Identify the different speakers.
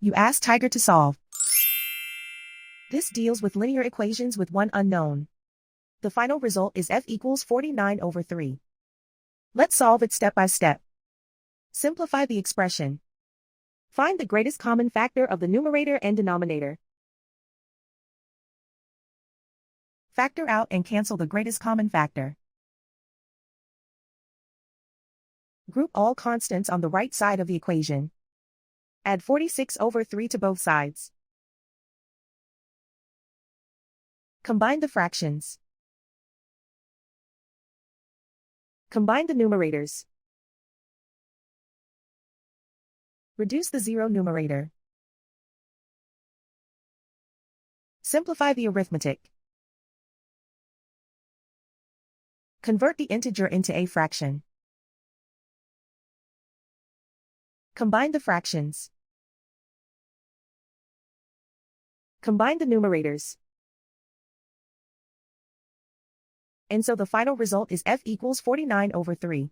Speaker 1: You ask Tiger to solve. This deals with linear equations with one unknown. The final result is f equals 49/3. Let's solve it step by step. Simplify the expression. Find the greatest common factor of the numerator and denominator. Factor out and cancel the greatest common factor. Group all constants on the right side of the equation. Add 46/3 to both sides. Combine the fractions. Combine the numerators. Reduce the zero numerator. Simplify the arithmetic. Convert the integer into a fraction. Combine the fractions. Combine the numerators. And so the final result is f equals 49/3.